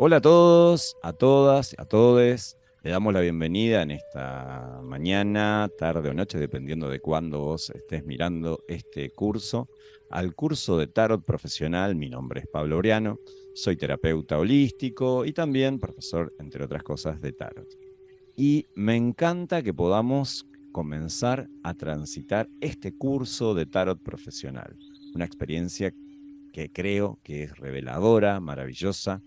Hola a todos, a todas, a todes. Le damos la bienvenida en esta mañana, tarde o noche, dependiendo de cuándo vos estés mirando este curso, al curso de Tarot Profesional. Mi nombre es Pablo Briano, soy terapeuta holístico y también profesor, entre otras cosas, de Tarot. Y me encanta que podamos comenzar a transitar este curso de Tarot Profesional, una experiencia que creo que es reveladora, maravillosa,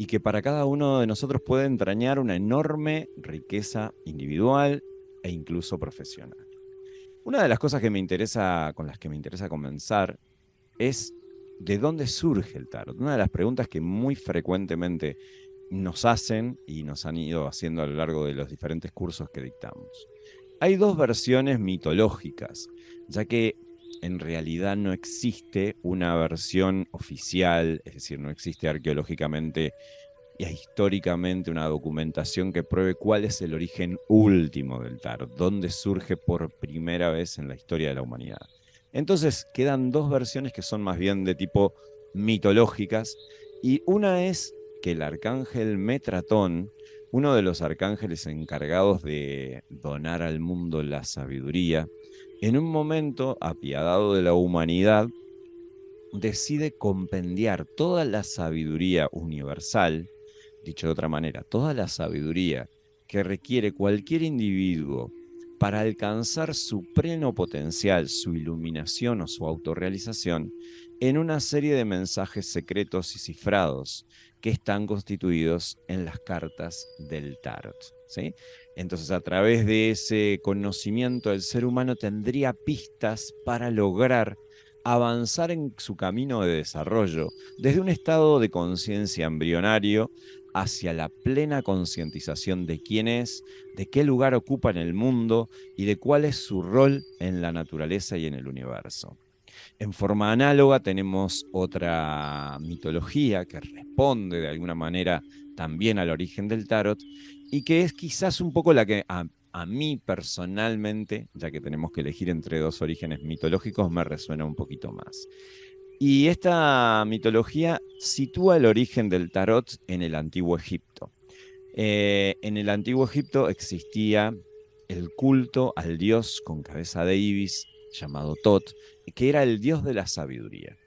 y que para cada uno de nosotros puede entrañar una enorme riqueza individual e incluso profesional. Una de las cosas que me interesa, con las que me interesa comenzar, es de dónde surge el tarot. Una de las preguntas que muy frecuentemente nos hacen y nos han ido haciendo a lo largo de los diferentes cursos que dictamos. Hay dos versiones mitológicas, ya que en realidad no existe una versión oficial, es decir, no existe arqueológicamente y históricamente una documentación que pruebe cuál es el origen último del tarot, dónde surge por primera vez en la historia de la humanidad. Entonces quedan dos versiones que son más bien de tipo mitológicas, y una es que el arcángel Metratón, uno de los arcángeles encargados de donar al mundo la sabiduría, en un momento apiadado de la humanidad, decide compendiar toda la sabiduría universal, dicho de otra manera, toda la sabiduría que requiere cualquier individuo para alcanzar su pleno potencial, su iluminación o su autorrealización, en una serie de mensajes secretos y cifrados que están constituidos en las cartas del tarot. ¿Sí? Entonces, a través de ese conocimiento, el ser humano tendría pistas para lograr avanzar en su camino de desarrollo desde un estado de conciencia embrionario hacia la plena concientización de quién es, de qué lugar ocupa en el mundo y de cuál es su rol en la naturaleza y en el universo. En forma análoga tenemos otra mitología que responde de alguna manera también al origen del tarot y que es quizás un poco la que a mí personalmente, ya que tenemos que elegir entre dos orígenes mitológicos, me resuena un poquito más. Y esta mitología sitúa el origen del tarot en el antiguo Egipto. En el antiguo Egipto existía el culto al dios con cabeza de ibis llamado Tot, que era el dios de la sabiduría.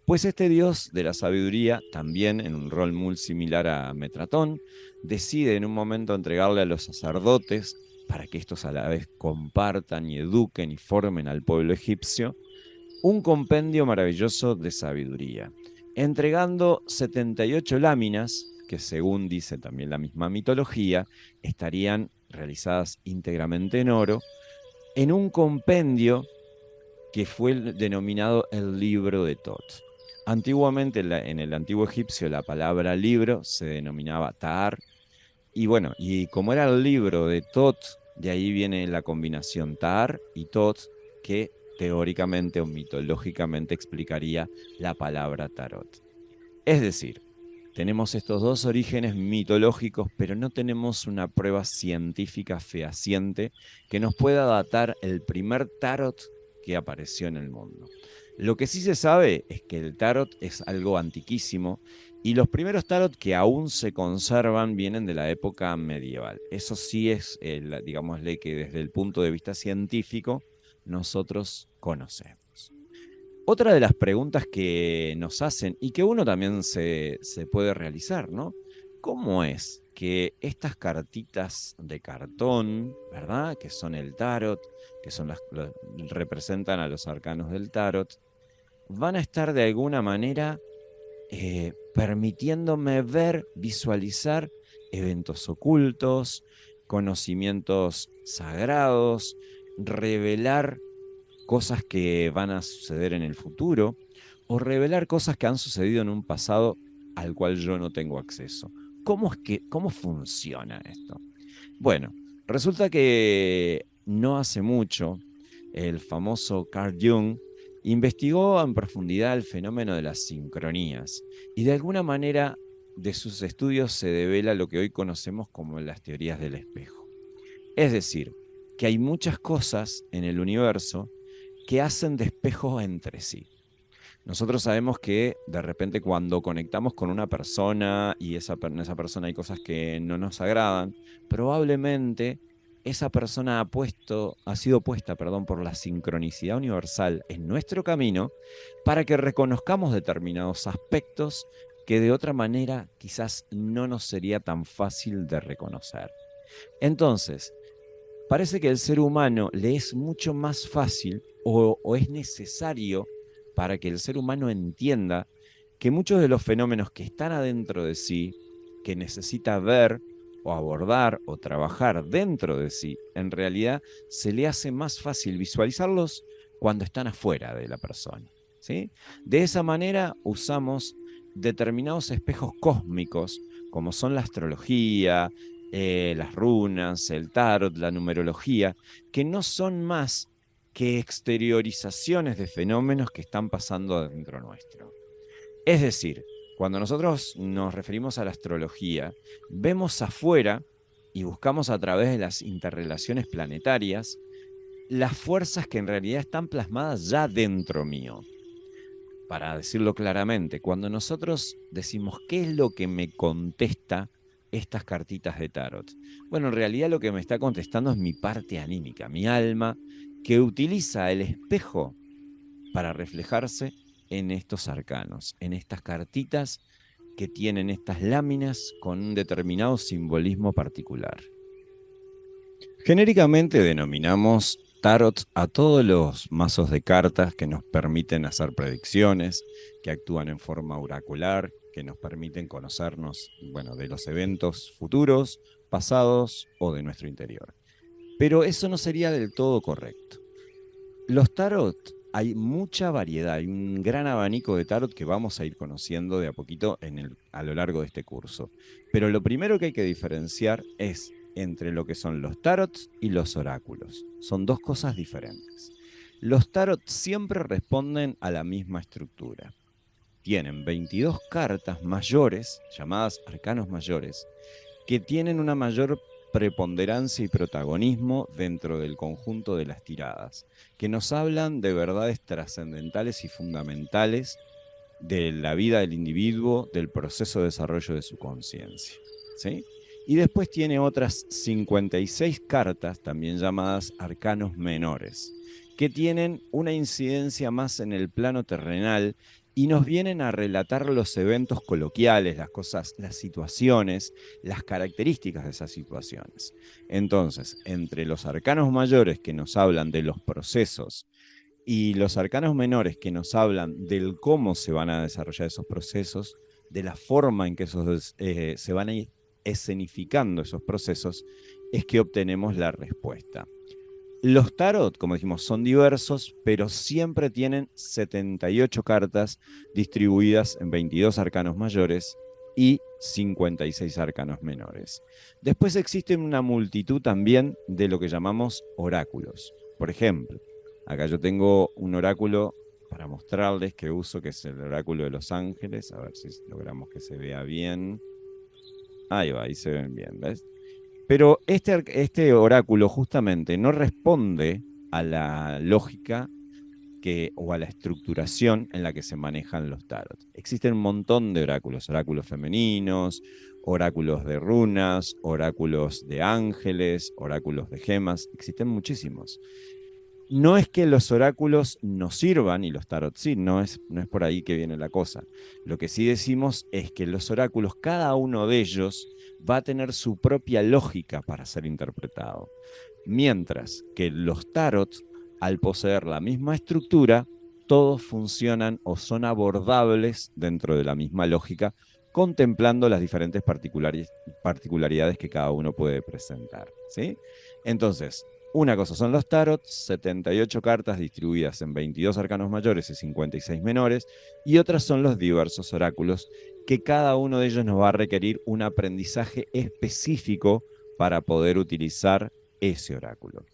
Pues este dios de la sabiduría, también en un rol muy similar a Metratón, decide en un momento entregarle a los sacerdotes, para que estos a la vez compartan y eduquen y formen al pueblo egipcio, un compendio maravilloso de sabiduría, entregando 78 láminas que, según dice también la misma mitología, estarían realizadas íntegramente en oro, en un compendio que fue denominado el libro de Tot. Antiguamente en el antiguo egipcio la palabra libro se denominaba Ta'ar, y bueno, y como era el libro de Tot, de ahí viene la combinación Ta'ar y Tot, que teóricamente o mitológicamente explicaría la palabra tarot. Es decir, tenemos estos dos orígenes mitológicos, pero no tenemos una prueba científica fehaciente que nos pueda datar el primer tarot que apareció en el mundo. Lo que sí se sabe es que el tarot es algo antiquísimo y los primeros tarot que aún se conservan vienen de la época medieval. Eso sí es, digámosle que desde el punto de vista científico nosotros conocemos. Otra de las preguntas que nos hacen y que uno también se puede realizar, ¿no? ¿Cómo es que estas cartitas de cartón, ¿verdad? Que son el tarot, que son representan a los arcanos del tarot, van a estar de alguna manera permitiéndome ver, visualizar eventos ocultos, conocimientos sagrados, revelar cosas que van a suceder en el futuro o revelar cosas que han sucedido en un pasado al cual yo no tengo acceso? ¿Cómo funciona esto? Bueno, resulta que no hace mucho el famoso Carl Jung investigó en profundidad el fenómeno de las sincronías y de alguna manera de sus estudios se devela lo que hoy conocemos como las teorías del espejo. Es decir, que hay muchas cosas en el universo que hacen de espejo entre sí. Nosotros sabemos que de repente cuando conectamos con una persona y en esa persona hay cosas que no nos agradan, probablemente esa persona ha sido puesta, perdón, por la sincronicidad universal en nuestro camino para que reconozcamos determinados aspectos que de otra manera quizás no nos sería tan fácil de reconocer. Entonces, parece que al ser humano le es mucho más fácil o es necesario para que el ser humano entienda que muchos de los fenómenos que están adentro de sí, que necesita ver o abordar o trabajar dentro de sí, en realidad se le hace más fácil visualizarlos cuando están afuera de la persona, ¿sí? De esa manera usamos determinados espejos cósmicos, como son la astrología, las runas, el tarot, la numerología, que no son más que exteriorizaciones de fenómenos que están pasando dentro nuestro. Es decir, cuando nosotros nos referimos a la astrología, vemos afuera y buscamos a través de las interrelaciones planetarias las fuerzas que en realidad están plasmadas ya dentro mío. Para decirlo claramente, cuando nosotros decimos qué es lo que me contesta estas cartitas de tarot, bueno, en realidad lo que me está contestando es mi parte anímica, mi alma, que utiliza el espejo para reflejarse en estos arcanos, en estas cartitas que tienen estas láminas con un determinado simbolismo particular. Genéricamente denominamos tarot a todos los mazos de cartas que nos permiten hacer predicciones, que actúan en forma oracular, que nos permiten conocernos, bueno, de los eventos futuros, pasados o de nuestro interior. Pero eso no sería del todo correcto. Los tarot, hay mucha variedad, hay un gran abanico de tarot que vamos a ir conociendo de a poquito a lo largo de este curso. Pero lo primero que hay que diferenciar es entre lo que son los tarots y los oráculos. Son dos cosas diferentes. Los tarots siempre responden a la misma estructura. Tienen 22 cartas mayores, llamadas arcanos mayores, que tienen una mayor preponderancia y protagonismo dentro del conjunto de las tiradas, que nos hablan de verdades trascendentales y fundamentales de la vida del individuo, del proceso de desarrollo de su conciencia, ¿sí? Y después tiene otras 56 cartas, también llamadas arcanos menores, que tienen una incidencia más en el plano terrenal y nos vienen a relatar los eventos coloquiales, las cosas, las situaciones, las características de esas situaciones. Entonces, entre los arcanos mayores que nos hablan de los procesos y los arcanos menores que nos hablan del cómo se van a desarrollar esos procesos, de la forma en que se van a ir escenificando esos procesos, es que obtenemos la respuesta. Los tarot, como dijimos, son diversos, pero siempre tienen 78 cartas distribuidas en 22 arcanos mayores y 56 arcanos menores. Después existen una multitud también de lo que llamamos oráculos. Por ejemplo, acá yo tengo un oráculo para mostrarles que uso, que es el oráculo de los ángeles. A ver si logramos que se vea bien. Ahí va, ahí se ven bien, ¿ves? Pero este oráculo justamente no responde a la lógica o a la estructuración en la que se manejan los tarot. Existen un montón de oráculos, oráculos femeninos, oráculos de runas, oráculos de ángeles, oráculos de gemas, existen muchísimos. No es que los oráculos no sirvan y los tarot sí, no es por ahí que viene la cosa. Lo que sí decimos es que los oráculos, cada uno de ellos, va a tener su propia lógica para ser interpretado. Mientras que los tarot, al poseer la misma estructura, todos funcionan o son abordables dentro de la misma lógica, contemplando las diferentes particularidades que cada uno puede presentar, ¿sí? Entonces, una cosa son los tarot, 78 cartas distribuidas en 22 arcanos mayores y 56 menores, y otras son los diversos oráculos, que cada uno de ellos nos va a requerir un aprendizaje específico para poder utilizar ese oráculo.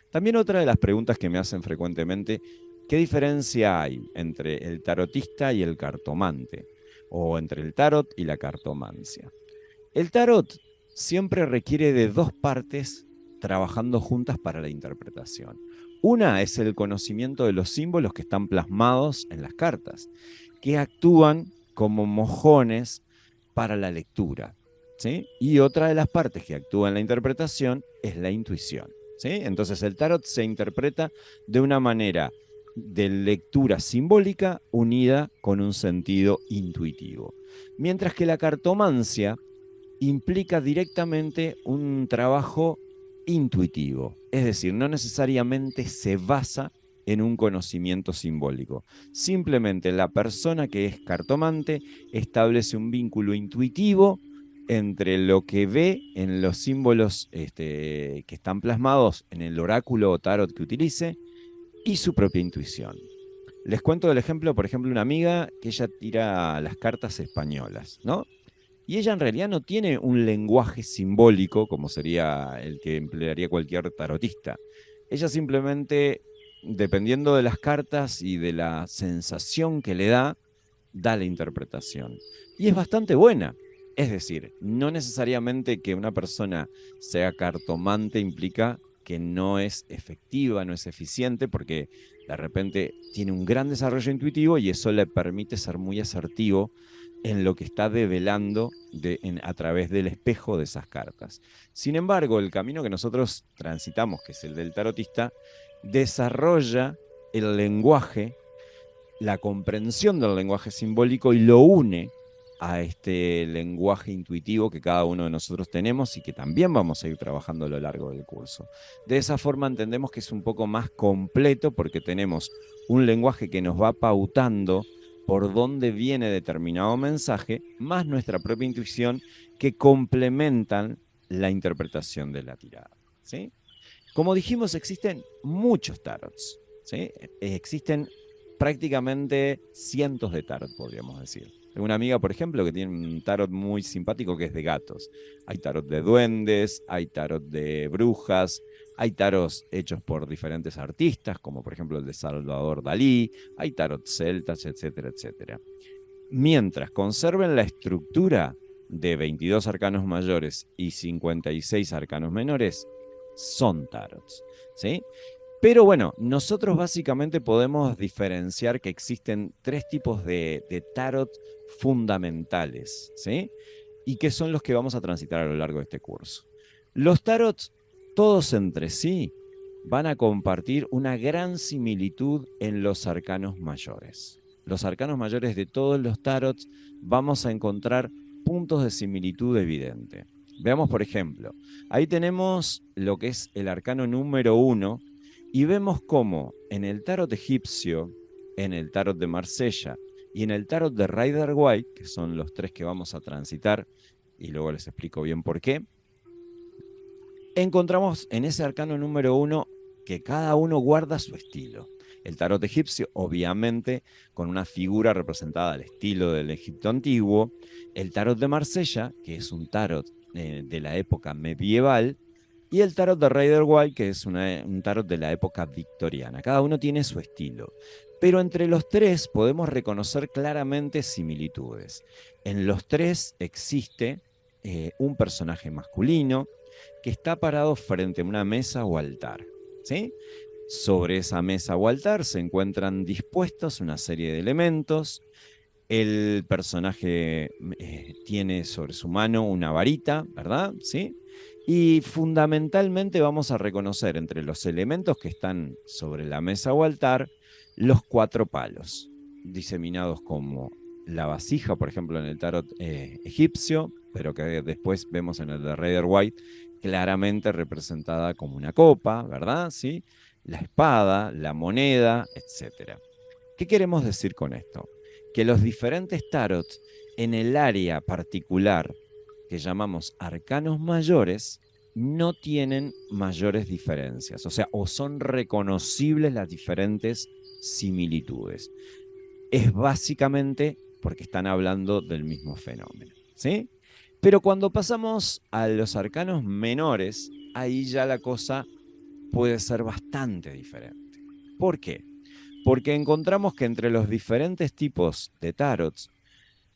También otra de las preguntas que me hacen frecuentemente, ¿qué diferencia hay entre el tarotista y el cartomante? O entre el tarot y la cartomancia. El tarot siempre requiere de dos partes trabajando juntas para la interpretación. Una es el conocimiento de los símbolos que están plasmados en las cartas, que actúan como mojones para la lectura, ¿sí? Y otra de las partes que actúa en la interpretación es la intuición, ¿sí? Entonces el tarot se interpreta de una manera de lectura simbólica unida con un sentido intuitivo. Mientras que la cartomancia implica directamente un trabajo intuitivo, es decir, no necesariamente se basa en un conocimiento simbólico. Simplemente la persona que es cartomante establece un vínculo intuitivo entre lo que ve en los símbolos que están plasmados en el oráculo o tarot que utilice y su propia intuición. Les cuento el ejemplo, por ejemplo, una amiga que ella tira las cartas españolas, ¿no? Y ella en realidad no tiene un lenguaje simbólico como sería el que emplearía cualquier tarotista. Ella simplemente, dependiendo de las cartas y de la sensación que le da la interpretación. Y es bastante buena. Es decir, no necesariamente que una persona sea cartomante implica que no es efectiva, no es eficiente, porque de repente tiene un gran desarrollo intuitivo y eso le permite ser muy asertivo en lo que está develando a través del espejo de esas cartas. Sin embargo, el camino que nosotros transitamos, que es el del tarotista, desarrolla el lenguaje, la comprensión del lenguaje simbólico y lo une a este lenguaje intuitivo que cada uno de nosotros tenemos y que también vamos a ir trabajando a lo largo del curso. De esa forma entendemos que es un poco más completo porque tenemos un lenguaje que nos va pautando por dónde viene determinado mensaje, más nuestra propia intuición que complementan la interpretación de la tirada, ¿sí? Como dijimos, existen muchos tarots, ¿sí? Existen prácticamente cientos de tarot, podríamos decir. Tengo una amiga, por ejemplo, que tiene un tarot muy simpático que es de gatos. Hay tarot de duendes, hay tarot de brujas, hay tarots hechos por diferentes artistas, como por ejemplo el de Salvador Dalí, hay tarot celtas, etcétera, etcétera. Mientras conserven la estructura de 22 arcanos mayores y 56 arcanos menores, son tarots, ¿sí? Pero bueno, nosotros básicamente podemos diferenciar que existen tres tipos de tarot fundamentales, ¿sí? Y que son los que vamos a transitar a lo largo de este curso. Los tarots, todos entre sí, van a compartir una gran similitud en los arcanos mayores. Los arcanos mayores de todos los tarots vamos a encontrar puntos de similitud evidente. Veamos, por ejemplo, ahí tenemos lo que es el arcano número 1 y vemos cómo en el tarot egipcio, en el tarot de Marsella y en el tarot de Rider White, que son los tres que vamos a transitar, y luego les explico bien por qué, encontramos en ese arcano número 1 que cada uno guarda su estilo. El tarot egipcio, obviamente, con una figura representada al estilo del Egipto antiguo. El tarot de Marsella, que es un tarot de la época medieval. Y el tarot de Rider White, que es un tarot de la época victoriana. Cada uno tiene su estilo. Pero entre los tres podemos reconocer claramente similitudes. En los tres existe un personaje masculino que está parado frente a una mesa o altar, ¿sí? Sobre esa mesa o altar se encuentran dispuestos una serie de elementos. El personaje tiene sobre su mano una varita, ¿verdad? ¿Sí? Y fundamentalmente vamos a reconocer entre los elementos que están sobre la mesa o altar los 4 palos, diseminados como la vasija, por ejemplo, en el tarot egipcio, pero que después vemos en el de Rider White, claramente representada como una copa, ¿verdad? ¿Sí? La espada, la moneda, etc. ¿Qué queremos decir con esto? Que los diferentes tarots en el área particular que llamamos arcanos mayores no tienen mayores diferencias, o sea, o son reconocibles las diferentes similitudes. Es básicamente porque están hablando del mismo fenómeno, ¿sí? Pero cuando pasamos a los arcanos menores, ahí ya la cosa puede ser bastante diferente. ¿Por qué? Porque encontramos que entre los diferentes tipos de tarots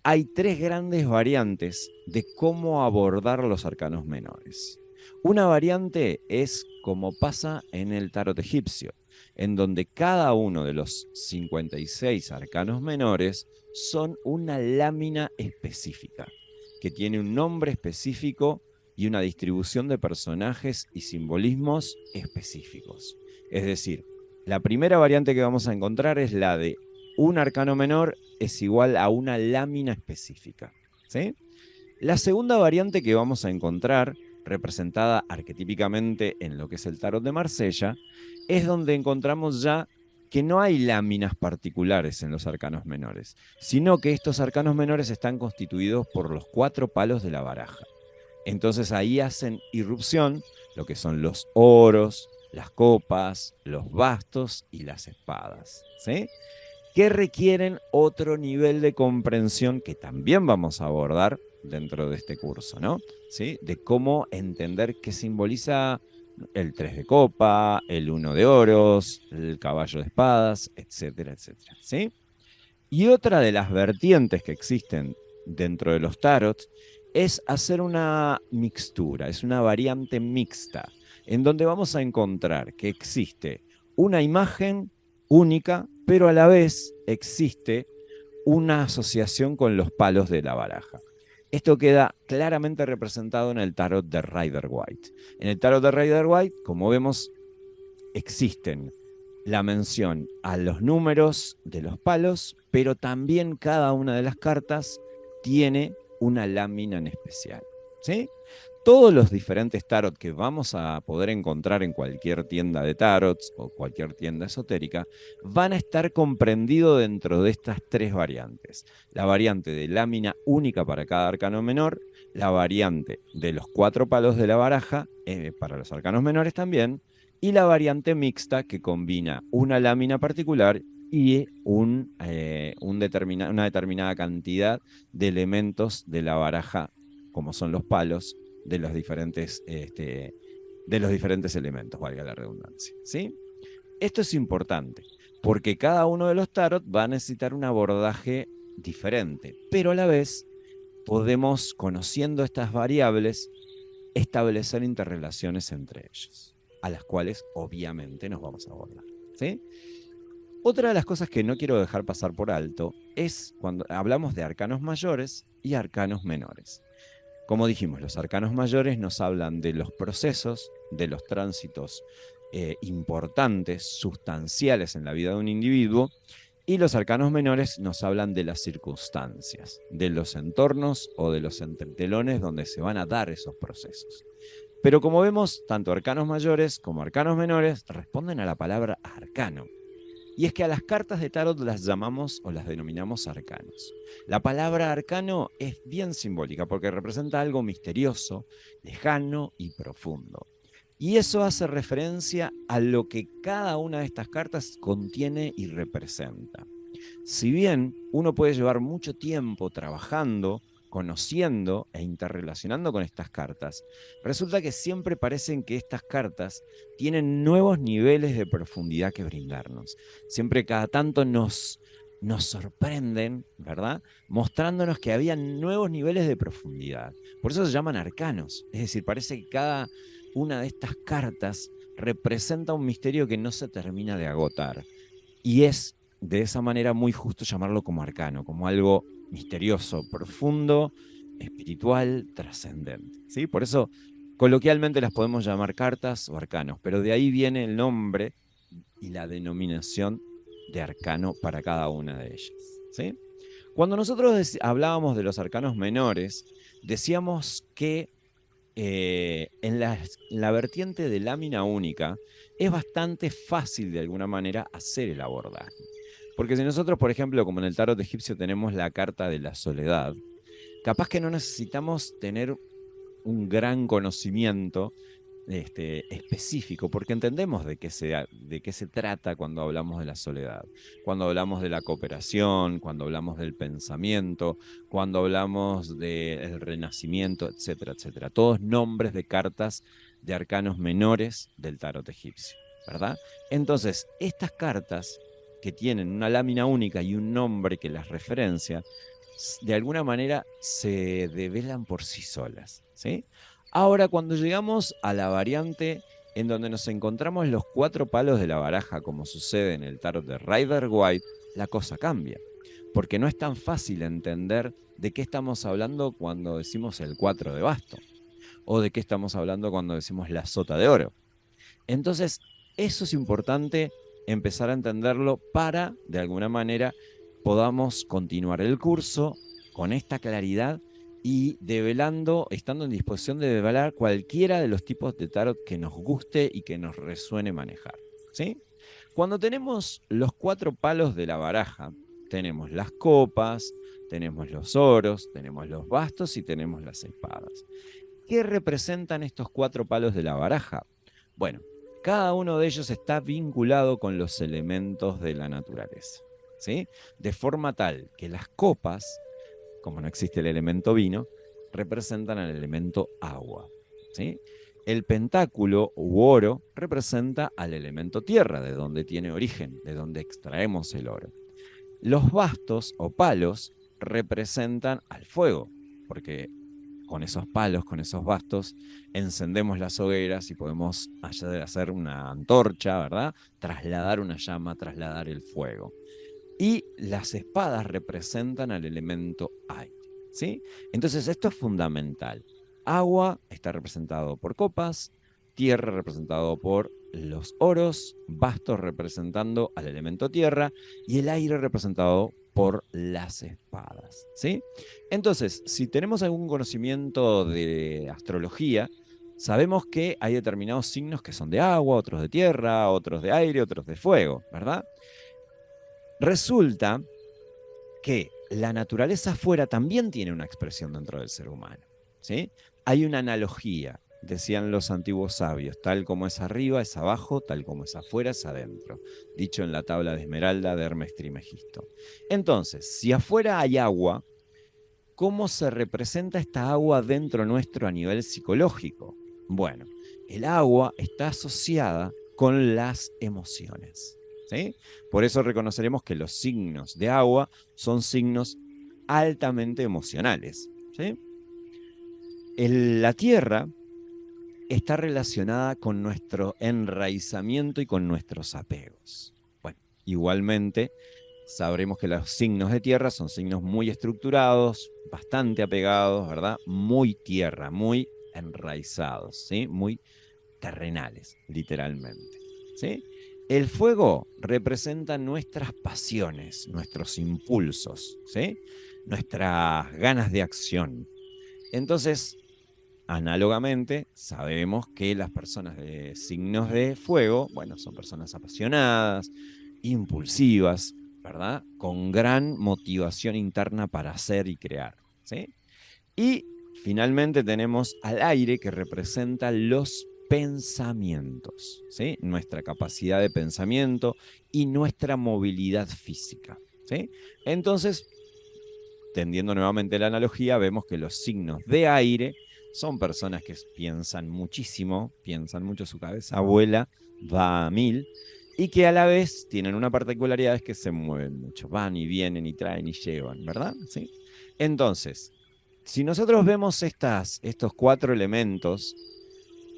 hay 3 grandes variantes de cómo abordar los arcanos menores. Una variante es como pasa en el tarot egipcio. en donde cada uno de los 56 arcanos menores son una lámina específica, que tiene un nombre específico y una distribución de personajes y simbolismos específicos. Es decir, la primera variante que vamos a encontrar es la de un arcano menor es igual a una lámina específica, ¿sí? La segunda variante que vamos a encontrar, representada arquetípicamente en lo que es el tarot de Marsella, es donde encontramos ya que no hay láminas particulares en los arcanos menores, sino que estos arcanos menores están constituidos por los 4 palos de la baraja. Entonces ahí hacen irrupción lo que son los oros, las copas, los bastos y las espadas, ¿sí? Que requieren otro nivel de comprensión que también vamos a abordar dentro de este curso, ¿no? ¿Sí? De cómo entender qué simboliza el 3 de copa, el 1 de oros, el caballo de espadas, etcétera, etcétera, ¿sí? Y otra de las vertientes que existen dentro de los tarots es hacer una mixtura, es una variante mixta, en donde vamos a encontrar que existe una imagen única, pero a la vez existe una asociación con los palos de la baraja. Esto queda claramente representado en el tarot de Rider-Waite. En el tarot de Rider-Waite, como vemos, existen la mención a los números de los palos, pero también cada una de las cartas tiene una lámina en especial, ¿sí? Todos los diferentes tarot que vamos a poder encontrar en cualquier tienda de tarots o cualquier tienda esotérica van a estar comprendidos dentro de estas 3 variantes. La variante de lámina única para cada arcano menor, la variante de los 4 palos de la baraja, para los arcanos menores también, y la variante mixta que combina una lámina particular y una determinada cantidad de elementos de la baraja, como son los palos, de los diferentes elementos, valga la redundancia, ¿sí? Esto es importante, porque cada uno de los tarot va a necesitar un abordaje diferente, pero a la vez podemos, conociendo estas variables, establecer interrelaciones entre ellos, a las cuales obviamente nos vamos a abordar, ¿sí? Otra de las cosas que no quiero dejar pasar por alto es cuando hablamos de arcanos mayores y arcanos menores. Como dijimos, los arcanos mayores nos hablan de los procesos, de los tránsitos importantes, sustanciales en la vida de un individuo, y los arcanos menores nos hablan de las circunstancias, de los entornos o de los entretelones donde se van a dar esos procesos. Pero como vemos, tanto arcanos mayores como arcanos menores responden a la palabra arcano. Y es que a las cartas de tarot las llamamos o las denominamos arcanos. La palabra arcano es bien simbólica porque representa algo misterioso, lejano y profundo. Y eso hace referencia a lo que cada una de estas cartas contiene y representa. Si bien uno puede llevar mucho tiempo trabajando, conociendo e interrelacionando con estas cartas, resulta que siempre parecen que estas cartas tienen nuevos niveles de profundidad que brindarnos. Siempre cada tanto nos sorprenden, ¿verdad? Mostrándonos que había nuevos niveles de profundidad. Por eso se llaman arcanos. Es decir, parece que cada una de estas cartas representa un misterio que no se termina de agotar. Y es de esa manera muy justo llamarlo como arcano, como algo misterioso, profundo, espiritual, trascendente, ¿sí? Por eso coloquialmente las podemos llamar cartas o arcanos, pero de ahí viene el nombre y la denominación de arcano para cada una de ellas, ¿sí? Cuando nosotros hablábamos de los arcanos menores, decíamos que en la vertiente de lámina única es bastante fácil de alguna manera hacer el abordaje. Porque si nosotros, por ejemplo, como en el tarot egipcio tenemos la carta de la soledad, capaz que no necesitamos tener un gran conocimiento específico, porque entendemos de qué se trata cuando hablamos de la soledad, cuando hablamos de la cooperación, cuando hablamos del pensamiento, cuando hablamos del renacimiento, etcétera, etcétera. Todos nombres de cartas de arcanos menores del tarot egipcio, ¿verdad? Entonces, estas cartas que tienen una lámina única y un nombre que las referencia, de alguna manera se develan por sí solas, ¿sí? Ahora, cuando llegamos a la variante en donde nos encontramos los 4 palos de la baraja, como sucede en el tarot de Rider-Waite, la cosa cambia. Porque no es tan fácil entender de qué estamos hablando cuando decimos el 4 de basto, o de qué estamos hablando cuando decimos la sota de oro. Entonces, eso es importante empezar a entenderlo para, de alguna manera, podamos continuar el curso con esta claridad y develando, estando en disposición de develar cualquiera de los tipos de tarot que nos guste y que nos resuene manejar. ¿Sí? Cuando tenemos los 4 palos de la baraja, tenemos las copas, tenemos los oros, tenemos los bastos y tenemos las espadas. ¿Qué representan estos 4 palos de la baraja? Bueno, cada uno de ellos está vinculado con los elementos de la naturaleza, ¿sí? De forma tal que las copas, como no existe el elemento vino, representan al elemento agua, ¿sí? El pentáculo u oro representa al elemento tierra, de donde tiene origen, de donde extraemos el oro. Los bastos o palos representan al fuego, porque con esos palos, con esos bastos, encendemos las hogueras y podemos hacer una antorcha, ¿verdad? Trasladar una llama, trasladar el fuego. Y las espadas representan al elemento aire, ¿sí? Entonces esto es fundamental. Agua está representado por copas, tierra representado por los oros, bastos representando al elemento tierra y el aire representado por las espadas, ¿sí? Entonces, si tenemos algún conocimiento de astrología, sabemos que hay determinados signos que son de agua, otros de tierra, otros de aire, otros de fuego, ¿verdad? Resulta que la naturaleza afuera también tiene una expresión dentro del ser humano, ¿sí? Hay una analogía, decían los antiguos sabios, tal como es arriba es abajo, tal como es afuera es adentro, dicho en la tabla de Esmeralda de Hermes Trismegisto. Entonces, si afuera hay agua, ¿cómo se representa esta agua dentro nuestro a nivel psicológico? Bueno, el agua está asociada con las emociones, ¿sí? Por eso reconoceremos que los signos de agua son signos altamente emocionales, ¿sí? La tierra está relacionada con nuestro enraizamiento y con nuestros apegos. Bueno, igualmente sabremos que los signos de tierra son signos muy estructurados, bastante apegados, ¿verdad? Muy tierra, muy enraizados, ¿sí? Muy terrenales, literalmente, ¿sí? El fuego representa nuestras pasiones, nuestros impulsos, ¿sí? Nuestras ganas de acción. Entonces, análogamente, sabemos que las personas de signos de fuego, bueno, son personas apasionadas, impulsivas, ¿verdad? Con gran motivación interna para hacer y crear, ¿sí? Y finalmente tenemos al aire, que representa los pensamientos, ¿sí? Nuestra capacidad de pensamiento y nuestra movilidad física, ¿sí? Entonces, tendiendo nuevamente la analogía, vemos que los signos de aire son personas que piensan muchísimo, piensan mucho, su cabeza vuela, va a mil, y que a la vez tienen una particularidad, es que se mueven mucho, van y vienen y traen y llevan, ¿verdad? ¿Sí? Entonces, si nosotros vemos estos 4 elementos,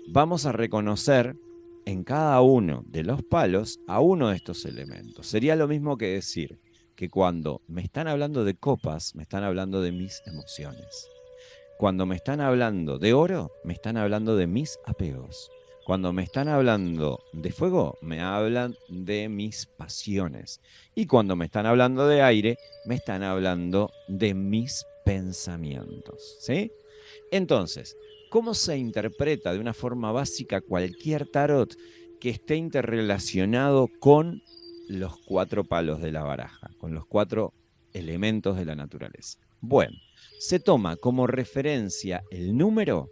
vamos a reconocer en cada uno de los palos a uno de estos elementos. Sería lo mismo que decir que cuando me están hablando de copas, me están hablando de mis emociones. Cuando me están hablando de oro, me están hablando de mis apegos. Cuando me están hablando de fuego, me hablan de mis pasiones. Y cuando me están hablando de aire, me están hablando de mis pensamientos, ¿sí? Entonces, ¿cómo se interpreta de una forma básica cualquier tarot que esté interrelacionado con los 4 palos de la baraja, con los 4 elementos de la naturaleza? Bueno, se toma como referencia el número,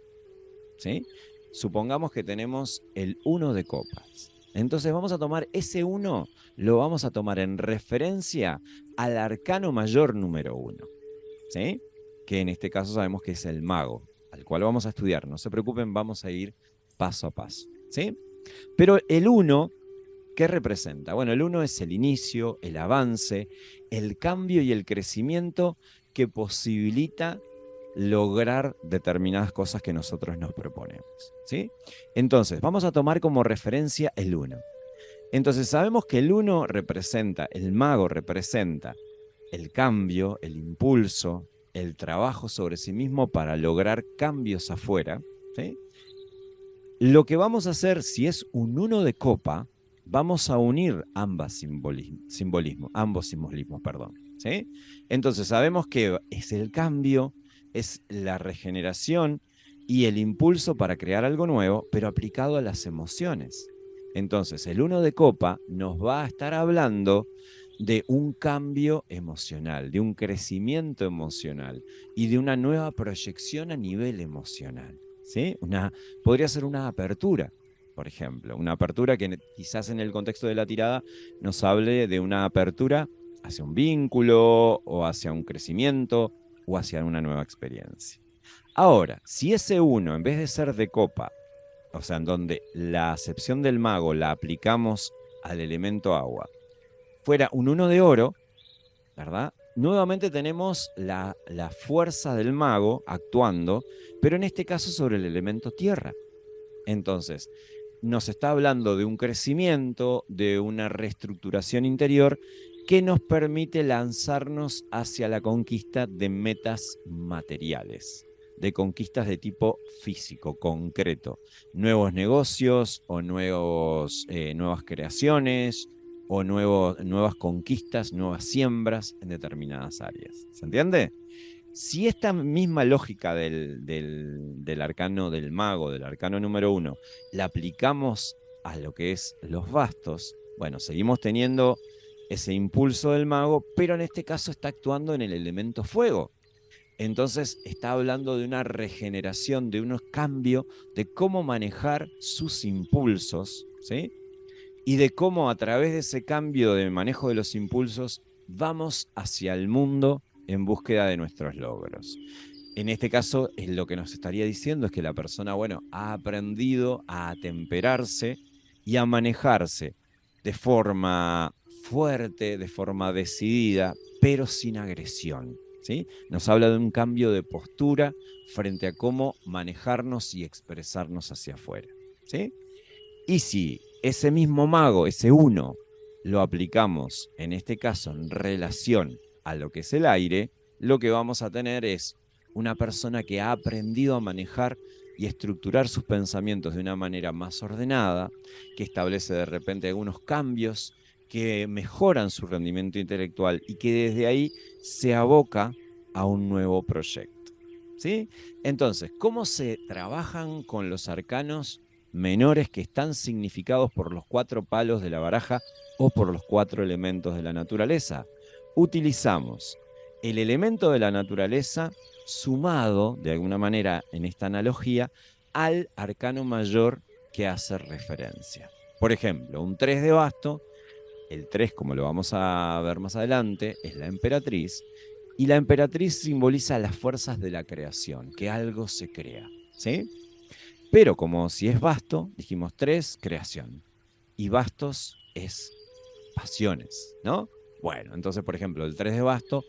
¿sí? Supongamos que tenemos el 1 de copas. Entonces vamos a tomar ese 1, lo vamos a tomar en referencia al arcano mayor número 1, ¿sí? Que en este caso sabemos que es el mago, al cual vamos a estudiar. No se preocupen, vamos a ir paso a paso, ¿sí? Pero el 1, ¿qué representa? Bueno, el 1 es el inicio, el avance, el cambio y el crecimiento que posibilita lograr determinadas cosas que nosotros nos proponemos, ¿sí? Entonces, vamos a tomar como referencia el 1. Entonces, sabemos que el 1 representa, el mago representa el cambio, el impulso, el trabajo sobre sí mismo para lograr cambios afuera, ¿sí? Lo que vamos a hacer, si es un 1 de copa, vamos a unir ambos simbolismos, perdón, ¿sí? Entonces sabemos que es el cambio, es la regeneración y el impulso para crear algo nuevo, pero aplicado a las emociones. Entonces el 1 de copa nos va a estar hablando de un cambio emocional, de un crecimiento emocional y de una nueva proyección a nivel emocional, ¿sí? Podría ser una apertura, por ejemplo, una apertura que quizás en el contexto de la tirada nos hable de una apertura hacia un vínculo o hacia un crecimiento o hacia una nueva experiencia. Ahora, si ese 1, en vez de ser de copa, o sea, en donde la acepción del mago la aplicamos al elemento agua, fuera un 1 de oro, ¿verdad? Nuevamente tenemos la fuerza del mago actuando, pero en este caso sobre el elemento tierra. Entonces, nos está hablando de un crecimiento, de una reestructuración interior que nos permite lanzarnos hacia la conquista de metas materiales, de conquistas de tipo físico, concreto, nuevos negocios o nuevas creaciones o nuevas conquistas, nuevas siembras en determinadas áreas. ¿Se entiende? Si esta misma lógica del arcano del mago, del arcano número 1, la aplicamos a lo que es los bastos, bueno, seguimos teniendo ese impulso del mago, pero en este caso está actuando en el elemento fuego. Entonces está hablando de una regeneración, de un cambio, de cómo manejar sus impulsos, ¿sí? Y de cómo a través de ese cambio de manejo de los impulsos vamos hacia el mundo en búsqueda de nuestros logros. En este caso, lo que nos estaría diciendo es que la persona, bueno, ha aprendido a atemperarse y a manejarse de forma fuerte, de forma decidida, pero sin agresión, ¿sí? Nos habla de un cambio de postura frente a cómo manejarnos y expresarnos hacia afuera, ¿sí? Y si ese mismo mago, ese 1, lo aplicamos, en este caso, en relación a lo que es el aire, lo que vamos a tener es una persona que ha aprendido a manejar y estructurar sus pensamientos de una manera más ordenada, que establece de repente algunos cambios que mejoran su rendimiento intelectual y que desde ahí se aboca a un nuevo proyecto, ¿sí? Entonces, ¿cómo se trabajan con los arcanos menores que están significados por los 4 palos de la baraja o por los 4 elementos de la naturaleza? Utilizamos el elemento de la naturaleza sumado, de alguna manera, en esta analogía, al arcano mayor que hace referencia. Por ejemplo, un 3 de basto, el 3, como lo vamos a ver más adelante, es la emperatriz, y la emperatriz simboliza las fuerzas de la creación, que algo se crea, ¿sí? Pero como si es basto, dijimos 3, creación. Y bastos es pasiones, ¿no? Bueno, entonces, por ejemplo, el 3 de basto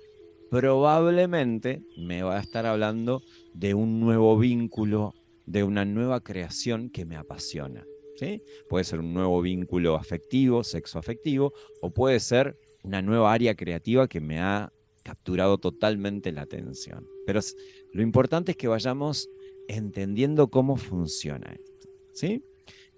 probablemente me va a estar hablando de un nuevo vínculo, de una nueva creación que me apasiona, ¿sí? Puede ser un nuevo vínculo afectivo, sexoafectivo, o puede ser una nueva área creativa que me ha capturado totalmente la atención. Pero lo importante es que vayamos entendiendo cómo funciona esto, ¿sí?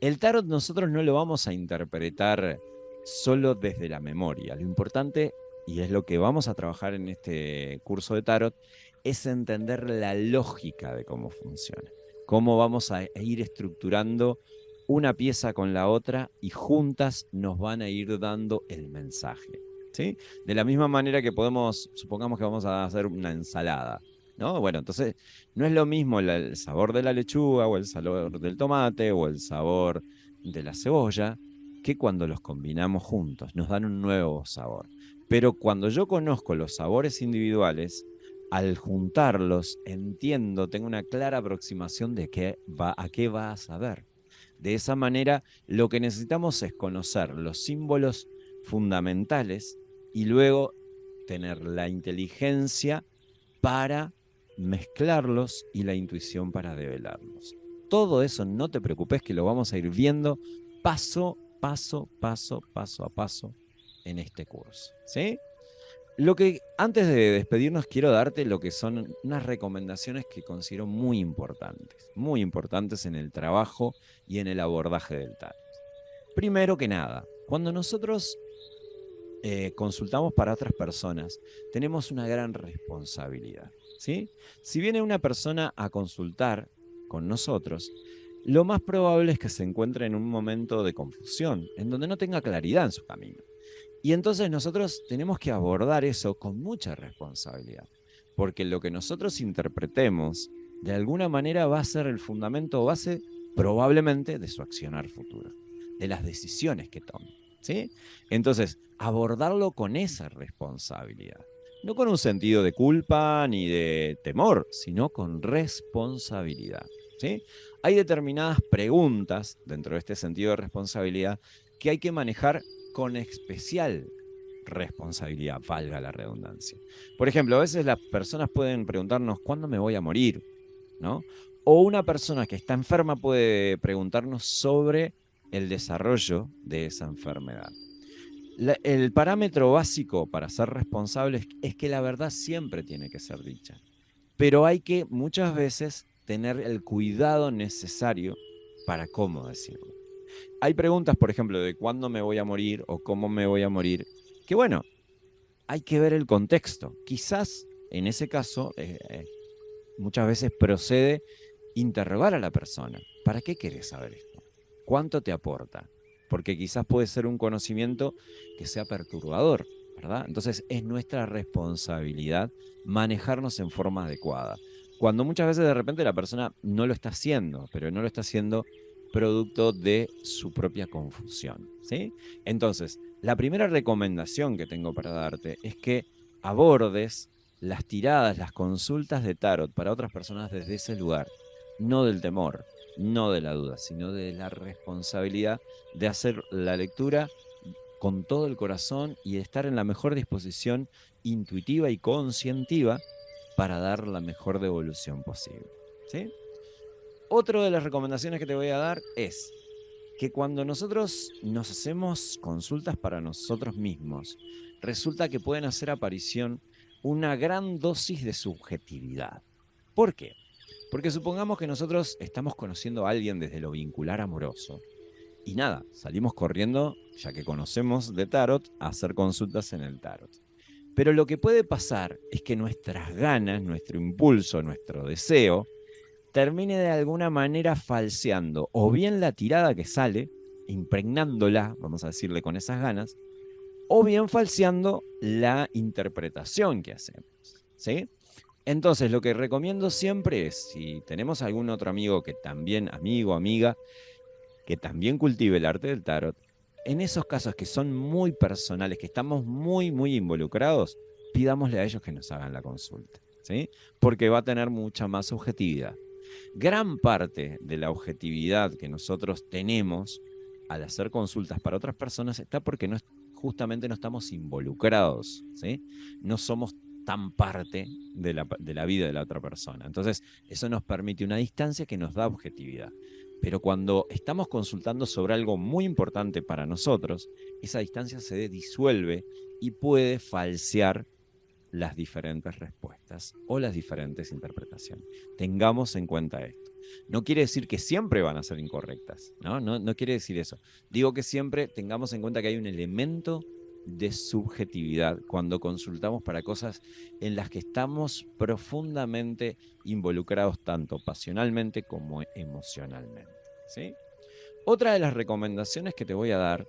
El tarot nosotros no lo vamos a interpretar solo desde la memoria. Lo importante, y es lo que vamos a trabajar en este curso de tarot, es entender la lógica de cómo funciona. Cómo vamos a ir estructurando una pieza con la otra y juntas nos van a ir dando el mensaje, ¿sí? De la misma manera que supongamos que vamos a hacer una ensalada, ¿no? Bueno, entonces no es lo mismo el sabor de la lechuga o el sabor del tomate o el sabor de la cebolla que cuando los combinamos juntos, nos dan un nuevo sabor. Pero cuando yo conozco los sabores individuales, al juntarlos entiendo, tengo una clara aproximación de a qué va a saber. De esa manera, lo que necesitamos es conocer los símbolos fundamentales y luego tener la inteligencia para mezclarlos y la intuición para develarlos. Todo eso no te preocupes que lo vamos a ir viendo paso a paso en este curso, ¿sí? Lo que antes de despedirnos quiero darte lo que son unas recomendaciones que considero muy importantes en el trabajo y en el abordaje del tarot. Primero que nada, cuando nosotros consultamos para otras personas, tenemos una gran responsabilidad, ¿sí? Si viene una persona a consultar con nosotros, lo más probable es que se encuentre en un momento de confusión, en donde no tenga claridad en su camino. Y entonces nosotros tenemos que abordar eso con mucha responsabilidad, porque lo que nosotros interpretemos de alguna manera va a ser el fundamento o base probablemente de su accionar futuro, de las decisiones que tome, ¿sí? Entonces, abordarlo con esa responsabilidad, no con un sentido de culpa ni de temor, sino con responsabilidad, ¿sí? Hay determinadas preguntas dentro de este sentido de responsabilidad que hay que manejar con especial responsabilidad, valga la redundancia. Por ejemplo, a veces las personas pueden preguntarnos ¿cuándo me voy a morir? ¿No? O una persona que está enferma puede preguntarnos sobre el desarrollo de esa enfermedad. El parámetro básico para ser responsables es que la verdad siempre tiene que ser dicha, pero hay que muchas veces tener el cuidado necesario para cómo decirlo. Hay preguntas, por ejemplo, de cuándo me voy a morir o cómo me voy a morir, que bueno, hay que ver el contexto. Quizás en ese caso, muchas veces procede interrogar a la persona. ¿Para qué querés saber esto? ¿Cuánto te aporta? Porque quizás puede ser un conocimiento que sea perturbador, ¿verdad? Entonces es nuestra responsabilidad manejarnos en forma adecuada. Cuando muchas veces de repente la persona no lo está haciendo, pero no lo está haciendo producto de su propia confusión, ¿sí? Entonces, la primera recomendación que tengo para darte es que abordes las tiradas, las consultas de tarot para otras personas desde ese lugar, no del temor, no de la duda, sino de la responsabilidad de hacer la lectura con todo el corazón y de estar en la mejor disposición intuitiva y conscientiva para dar la mejor devolución posible, ¿sí? Otra de las recomendaciones que te voy a dar es que cuando nosotros nos hacemos consultas para nosotros mismos, resulta que pueden hacer aparición una gran dosis de subjetividad. ¿Por qué? Porque supongamos que nosotros estamos conociendo a alguien desde lo vincular amoroso y nada, salimos corriendo, ya que conocemos de tarot, a hacer consultas en el tarot. Pero lo que puede pasar es que nuestras ganas, nuestro impulso, nuestro deseo, termine de alguna manera falseando o bien la tirada que sale, impregnándola, vamos a decirle con esas ganas, o bien falseando la interpretación que hacemos, ¿sí? Entonces, lo que recomiendo siempre es, si tenemos algún otro amigo que también, amigo, amiga, que también cultive el arte del tarot, en esos casos que son muy personales, que estamos muy, muy involucrados, pidámosle a ellos que nos hagan la consulta, ¿sí? Porque va a tener mucha más objetividad. Gran parte de la objetividad que nosotros tenemos al hacer consultas para otras personas está porque justamente no estamos involucrados, ¿sí? No somos tan parte de la vida de la otra persona. Entonces, eso nos permite una distancia que nos da objetividad. Pero cuando estamos consultando sobre algo muy importante para nosotros, esa distancia se disuelve y puede falsear las diferentes respuestas o las diferentes interpretaciones. Tengamos en cuenta esto. No quiere decir que siempre van a ser incorrectas, ¿no? No quiere decir eso. Digo que siempre tengamos en cuenta que hay un elemento de subjetividad cuando consultamos para cosas en las que estamos profundamente involucrados tanto pasionalmente como emocionalmente, ¿sí? Otra de las recomendaciones que te voy a dar,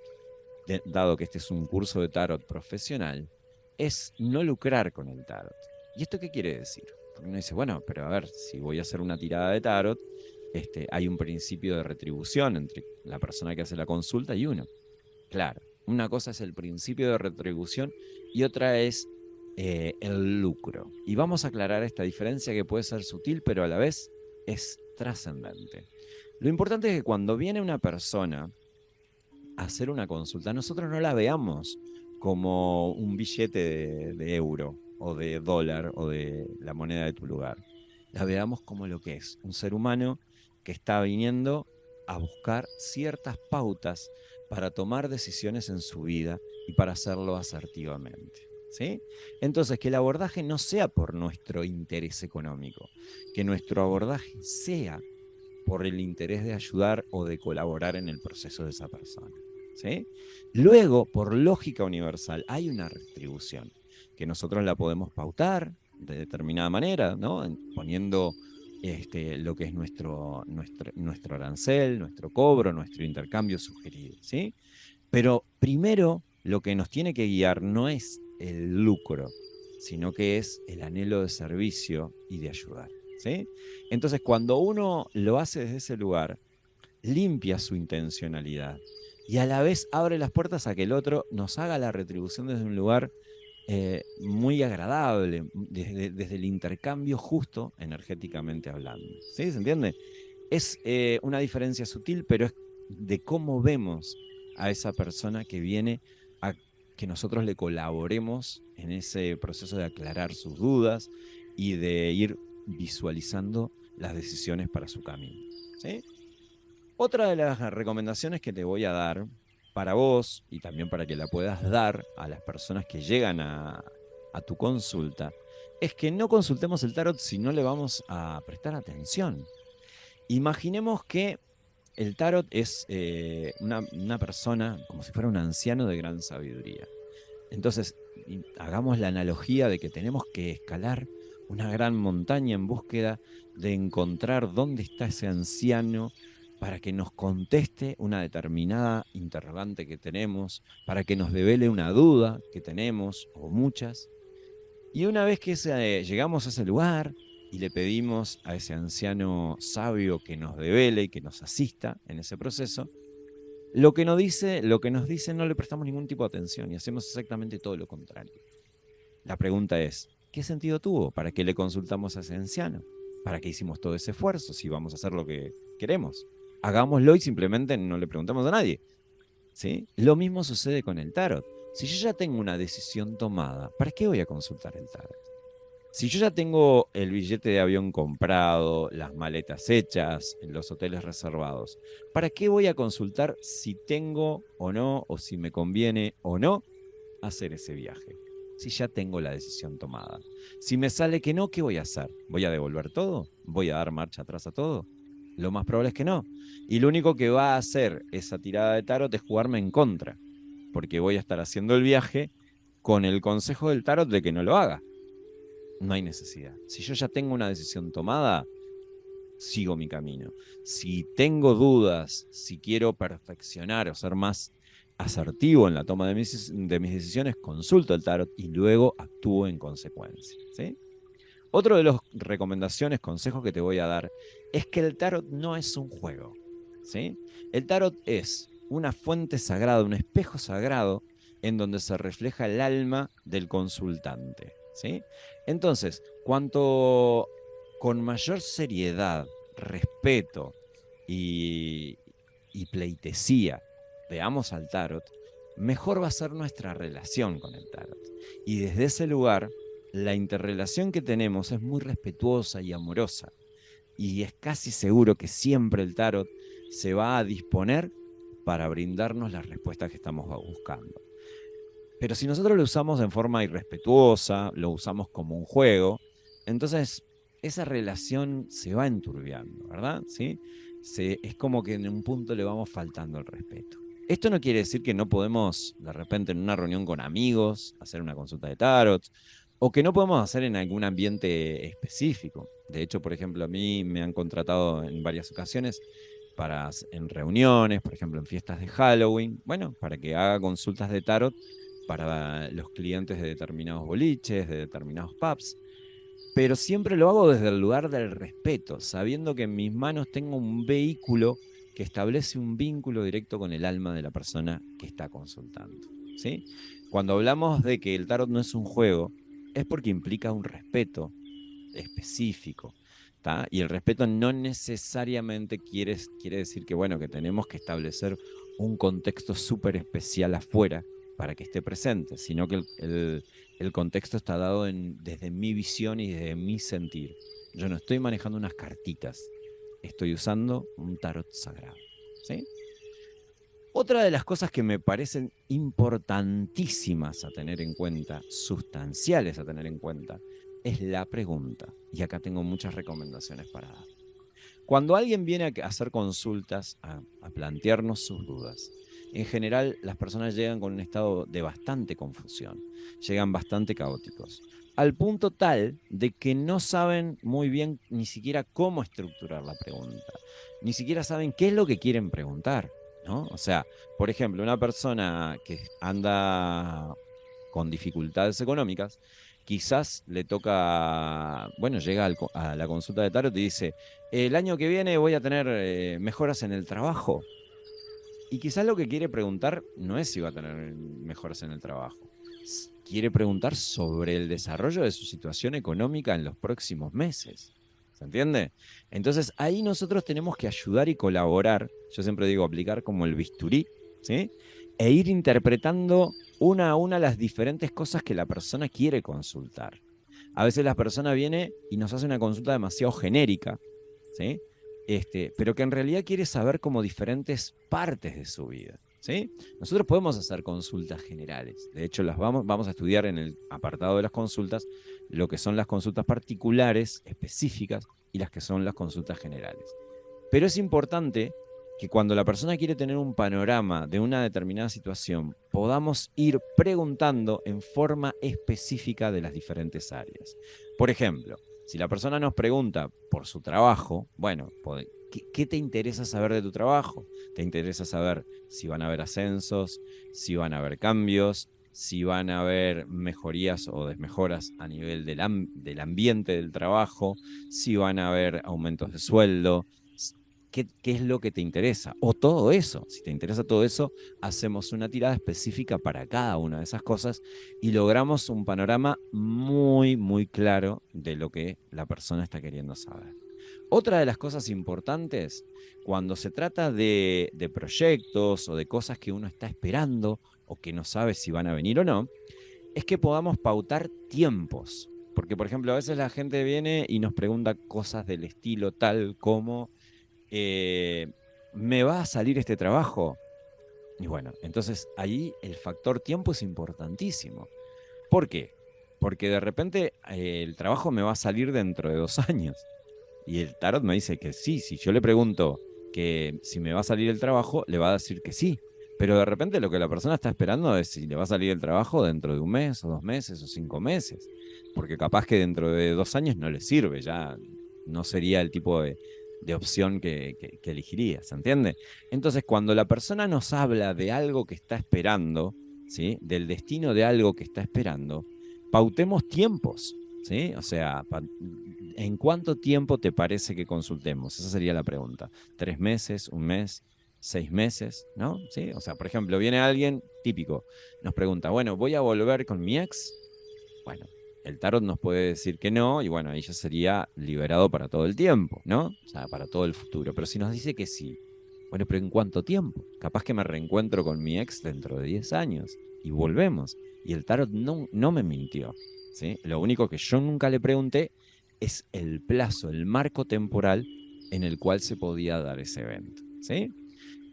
dado que este es un curso de tarot profesional, es no lucrar con el tarot. ¿Y esto qué quiere decir? Porque uno dice, bueno, pero a ver, si voy a hacer una tirada de tarot, hay un principio de retribución entre la persona que hace la consulta y uno. Claro, una cosa es el principio de retribución y otra es el lucro. Y vamos a aclarar esta diferencia que puede ser sutil, pero a la vez es trascendente. Lo importante es que cuando viene una persona a hacer una consulta, nosotros no la veamos como un billete de euro o de dólar o de la moneda de tu lugar. la veamos como lo que es, un ser humano que está viniendo a buscar ciertas pautas para tomar decisiones en su vida y para hacerlo asertivamente. ¿Sí? Entonces, que el abordaje no sea por nuestro interés económico, que nuestro abordaje sea por el interés de ayudar o de colaborar en el proceso de esa persona. ¿Sí? Luego, por lógica universal, hay una retribución que nosotros la podemos pautar de determinada manera, ¿no? Poniendo lo que es nuestro arancel, nuestro cobro, nuestro intercambio sugerido. ¿Sí? Pero primero, lo que nos tiene que guiar no es el lucro, sino que es el anhelo de servicio y de ayudar. ¿Sí? Entonces, cuando uno lo hace desde ese lugar, limpia su intencionalidad y a la vez abre las puertas a que el otro nos haga la retribución desde un lugar muy agradable, desde el intercambio justo energéticamente hablando. ¿Sí? ¿Se entiende? Es una diferencia sutil, pero es de cómo vemos a esa persona que viene a que nosotros le colaboremos en ese proceso de aclarar sus dudas y de ir visualizando las decisiones para su camino. ¿Sí? Otra de las recomendaciones que te voy a dar para vos y también para que la puedas dar a las personas que llegan a tu consulta es que no consultemos el tarot si no le vamos a prestar atención. Imaginemos que el tarot es una persona como si fuera un anciano de gran sabiduría. Entonces, hagamos la analogía de que tenemos que escalar una gran montaña en búsqueda de encontrar dónde está ese anciano para que nos conteste una determinada interrogante que tenemos, para que nos devele una duda que tenemos, o muchas. Y una vez que llegamos a ese lugar y le pedimos a ese anciano sabio que nos devele y que nos asista en ese proceso, lo que nos dice no le prestamos ningún tipo de atención y hacemos exactamente todo lo contrario. La pregunta es, ¿qué sentido tuvo? ¿Para qué le consultamos a ese anciano? ¿Para qué hicimos todo ese esfuerzo si vamos a hacer lo que queremos? Hagámoslo y simplemente no le preguntamos a nadie. ¿Sí? Lo mismo sucede con el tarot. Si yo ya tengo una decisión tomada, ¿para qué voy a consultar el tarot? Si yo ya tengo el billete de avión comprado, las maletas hechas, los hoteles reservados, ¿para qué voy a consultar si tengo o no, o si me conviene o no hacer ese viaje? Si ya tengo la decisión tomada. Si me sale que no, ¿qué voy a hacer? ¿Voy a devolver todo? ¿Voy a dar marcha atrás a todo? Lo más probable es que no. Y lo único que va a hacer esa tirada de tarot es jugarme en contra, porque voy a estar haciendo el viaje con el consejo del tarot de que no lo haga. No hay necesidad. Si yo ya tengo una decisión tomada, sigo mi camino. Si tengo dudas, si quiero perfeccionar o ser más asertivo en la toma de mis decisiones, consulto el tarot y luego actúo en consecuencia. ¿Sí? Otro de las recomendaciones, consejos que te voy a dar, es que el tarot no es un juego. ¿Sí? El tarot es una fuente sagrada, un espejo sagrado en donde se refleja el alma del consultante. ¿Sí? Entonces, cuanto con mayor seriedad, respeto y pleitesía veamos al tarot, mejor va a ser nuestra relación con el tarot. Y desde ese lugar, la interrelación que tenemos es muy respetuosa y amorosa. Y es casi seguro que siempre el tarot se va a disponer para brindarnos las respuestas que estamos buscando. Pero si nosotros lo usamos en forma irrespetuosa, lo usamos como un juego, entonces esa relación se va enturbiando, ¿verdad? ¿Sí? Es como que en un punto le vamos faltando el respeto. Esto no quiere decir que no podemos, de repente, en una reunión con amigos, hacer una consulta de tarot, o que no podemos hacer en algún ambiente específico. De hecho, por ejemplo, a mí me han contratado en varias ocasiones en reuniones, por ejemplo, en fiestas de Halloween, bueno, para que haga consultas de tarot para los clientes de determinados boliches, de determinados pubs, pero siempre lo hago desde el lugar del respeto, sabiendo que en mis manos tengo un vehículo que establece un vínculo directo con el alma de la persona que está consultando. ¿Sí? Cuando hablamos de que el tarot no es un juego, es porque implica un respeto específico. ¿tá? Y el respeto no necesariamente quiere decir que, bueno, que tenemos que establecer un contexto súper especial afuera para que esté presente, sino que el contexto está dado desde mi visión y desde mi sentir. Yo no estoy manejando unas cartitas, estoy usando un tarot sagrado, ¿sí? Otra de las cosas que me parecen importantísimas a tener en cuenta, sustanciales a tener en cuenta, es la pregunta. Y acá tengo muchas recomendaciones para dar. Cuando alguien viene a hacer consultas, a plantearnos sus dudas, en general las personas llegan con un estado de bastante confusión, llegan bastante caóticos, al punto tal de que no saben muy bien ni siquiera cómo estructurar la pregunta, ni siquiera saben qué es lo que quieren preguntar, ¿no? O sea, por ejemplo, una persona que anda con dificultades económicas, quizás le toca, bueno, llega a la consulta de tarot y dice, el año que viene voy a tener mejoras en el trabajo. Y quizás lo que quiere preguntar no es si va a tener mejoras en el trabajo. Quiere preguntar sobre el desarrollo de su situación económica en los próximos meses. ¿Se entiende? Entonces ahí nosotros tenemos que ayudar y colaborar. Yo siempre digo aplicar como el bisturí, ¿sí? E ir interpretando una a una las diferentes cosas que la persona quiere consultar. A veces la persona viene y nos hace una consulta demasiado genérica, ¿sí? Pero que en realidad quiere saber como diferentes partes de su vida, ¿sí? Nosotros podemos hacer consultas generales. De hecho, vamos a estudiar en el apartado de las consultas lo que son las consultas particulares, específicas, y las que son las consultas generales. Pero es importante que cuando la persona quiere tener un panorama de una determinada situación, podamos ir preguntando en forma específica de las diferentes áreas. Por ejemplo, si la persona nos pregunta por su trabajo, bueno, ¿qué te interesa saber de tu trabajo? ¿Te interesa saber si van a haber ascensos, si van a haber cambios, si van a haber mejorías o desmejoras a nivel del ambiente del trabajo, si van a haber aumentos de sueldo? ¿Qué es lo que te interesa? O todo eso. Si te interesa todo eso, hacemos una tirada específica para cada una de esas cosas y logramos un panorama muy, muy claro de lo que la persona está queriendo saber. Otra de las cosas importantes, cuando se trata de proyectos o de cosas que uno está esperando o que no sabe si van a venir o no, es que podamos pautar tiempos. Porque, por ejemplo, a veces la gente viene y nos pregunta cosas del estilo tal como ¿me va a salir este trabajo? Y bueno, entonces ahí el factor tiempo es importantísimo. ¿Por qué? Porque de repente el trabajo me va a salir dentro de 2 años. Y el tarot me dice que sí. Si yo le pregunto que si me va a salir el trabajo, le va a decir que sí. Pero de repente lo que la persona está esperando es si le va a salir el trabajo dentro de 1 mes, o 2 meses, o 5 meses. Porque capaz que dentro de 2 años no le sirve, ya no sería el tipo de opción que elegiría, ¿se entiende? Entonces, cuando la persona nos habla de algo que está esperando, ¿sí? Del destino de algo que está esperando, pautemos tiempos, ¿sí? O sea, ¿en cuánto tiempo te parece que consultemos? Esa sería la pregunta. 3 meses, 1 mes, 6 meses, ¿no? ¿Sí? O sea, por ejemplo, viene alguien típico, nos pregunta, bueno, ¿voy a volver con mi ex? Bueno, el tarot nos puede decir que no, y bueno, ahí ya sería liberado para todo el tiempo, ¿no? O sea, para todo el futuro. Pero si nos dice que sí, bueno, pero ¿en cuánto tiempo? Capaz que me reencuentro con mi ex dentro de 10 años y volvemos. Y el tarot no me mintió, ¿sí? Lo único que yo nunca le pregunté es el plazo, el marco temporal en el cual se podía dar ese evento, ¿sí?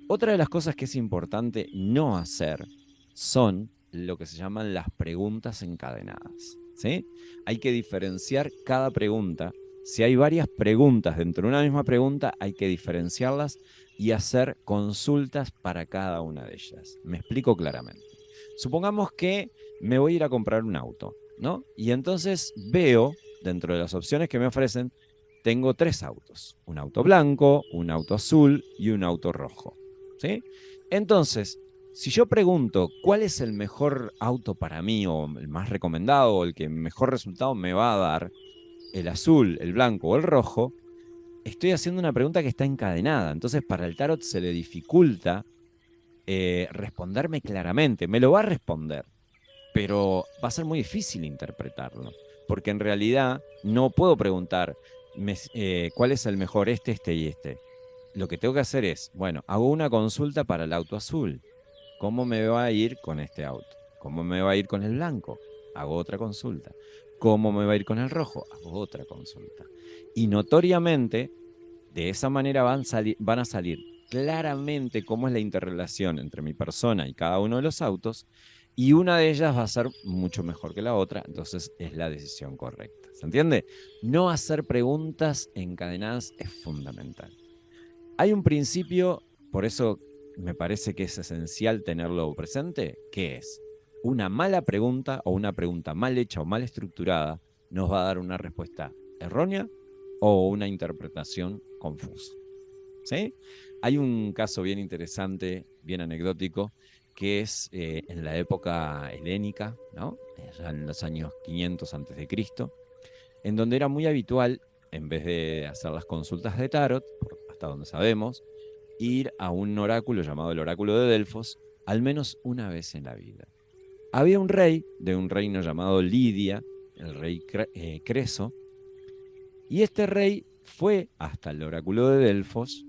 Otra de las cosas que es importante no hacer son lo que se llaman las preguntas encadenadas, ¿sí? Hay que diferenciar cada pregunta. Si hay varias preguntas dentro de una misma pregunta, hay que diferenciarlas y hacer consultas para cada una de ellas. Me explico claramente. Supongamos que me voy a ir a comprar un auto, ¿no? Y entonces veo, dentro de las opciones que me ofrecen, tengo 3 autos. Un auto blanco, un auto azul y un auto rojo, ¿sí? Entonces, si yo pregunto cuál es el mejor auto para mí o el más recomendado o el que mejor resultado me va a dar, el azul, el blanco o el rojo, estoy haciendo una pregunta que está encadenada. Entonces, para el tarot se le dificulta responderme claramente. Me lo va a responder, pero va a ser muy difícil interpretarlo, porque en realidad no puedo preguntar cuál es el mejor este y este. Lo que tengo que hacer es, bueno, hago una consulta para el auto azul. ¿Cómo me va a ir con este auto? ¿Cómo me va a ir con el blanco? Hago otra consulta. ¿Cómo me va a ir con el rojo? Hago otra consulta. Y notoriamente, de esa manera van a salir claramente cómo es la interrelación entre mi persona y cada uno de los autos, y una de ellas va a ser mucho mejor que la otra, entonces es la decisión correcta. ¿Se entiende? No hacer preguntas encadenadas es fundamental. Hay un principio, por eso me parece que es esencial tenerlo presente, que es una mala pregunta o una pregunta mal hecha o mal estructurada nos va a dar una respuesta errónea o una interpretación confusa. ¿Sí? Hay un caso bien interesante, bien anecdótico, que es en la época helénica, ¿no? Ya en los años 500 a.C., en donde era muy habitual, en vez de hacer las consultas de tarot, hasta donde sabemos, ir a un oráculo llamado el oráculo de Delfos al menos una vez en la vida. Había un rey de un reino llamado Lidia, el rey Creso, y este rey fue hasta el oráculo de Delfos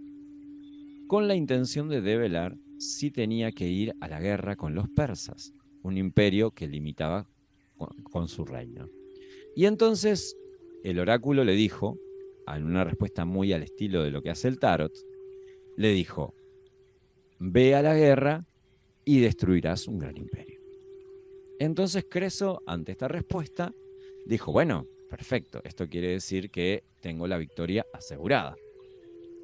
con la intención de develar si tenía que ir a la guerra con los persas, un imperio que limitaba con su reino. Y entonces el oráculo le dijo, en una respuesta muy al estilo de lo que hace el tarot, le dijo, ve a la guerra y destruirás un gran imperio. Entonces Creso, ante esta respuesta, dijo, bueno, perfecto, esto quiere decir que tengo la victoria asegurada.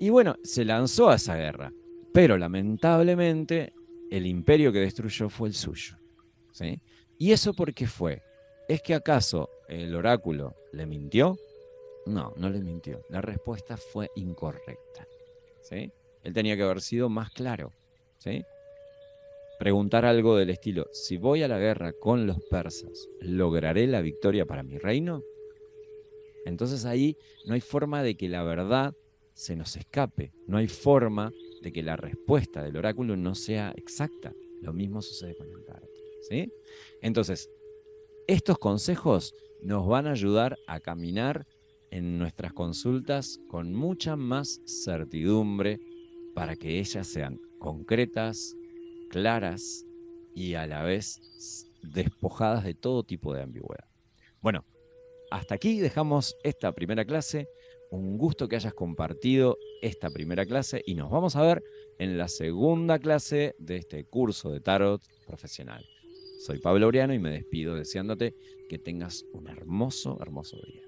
Y bueno, se lanzó a esa guerra, pero lamentablemente el imperio que destruyó fue el suyo. ¿Sí? ¿Y eso por qué fue? ¿Es que acaso el oráculo le mintió? No, no le mintió. La respuesta fue incorrecta. ¿Sí? Él tenía que haber sido más claro. ¿Sí? Preguntar algo del estilo, si voy a la guerra con los persas, ¿lograré la victoria para mi reino? Entonces ahí no hay forma de que la verdad se nos escape, no hay forma de que la respuesta del oráculo no sea exacta. Lo mismo sucede con el tarot. ¿Sí? Entonces, estos consejos nos van a ayudar a caminar en nuestras consultas con mucha más certidumbre para que ellas sean concretas, claras y a la vez despojadas de todo tipo de ambigüedad. Bueno, hasta aquí dejamos esta primera clase. Un gusto que hayas compartido esta primera clase y nos vamos a ver en la segunda clase de este curso de tarot profesional. Soy Pablo Oriano y me despido deseándote que tengas un hermoso, hermoso día.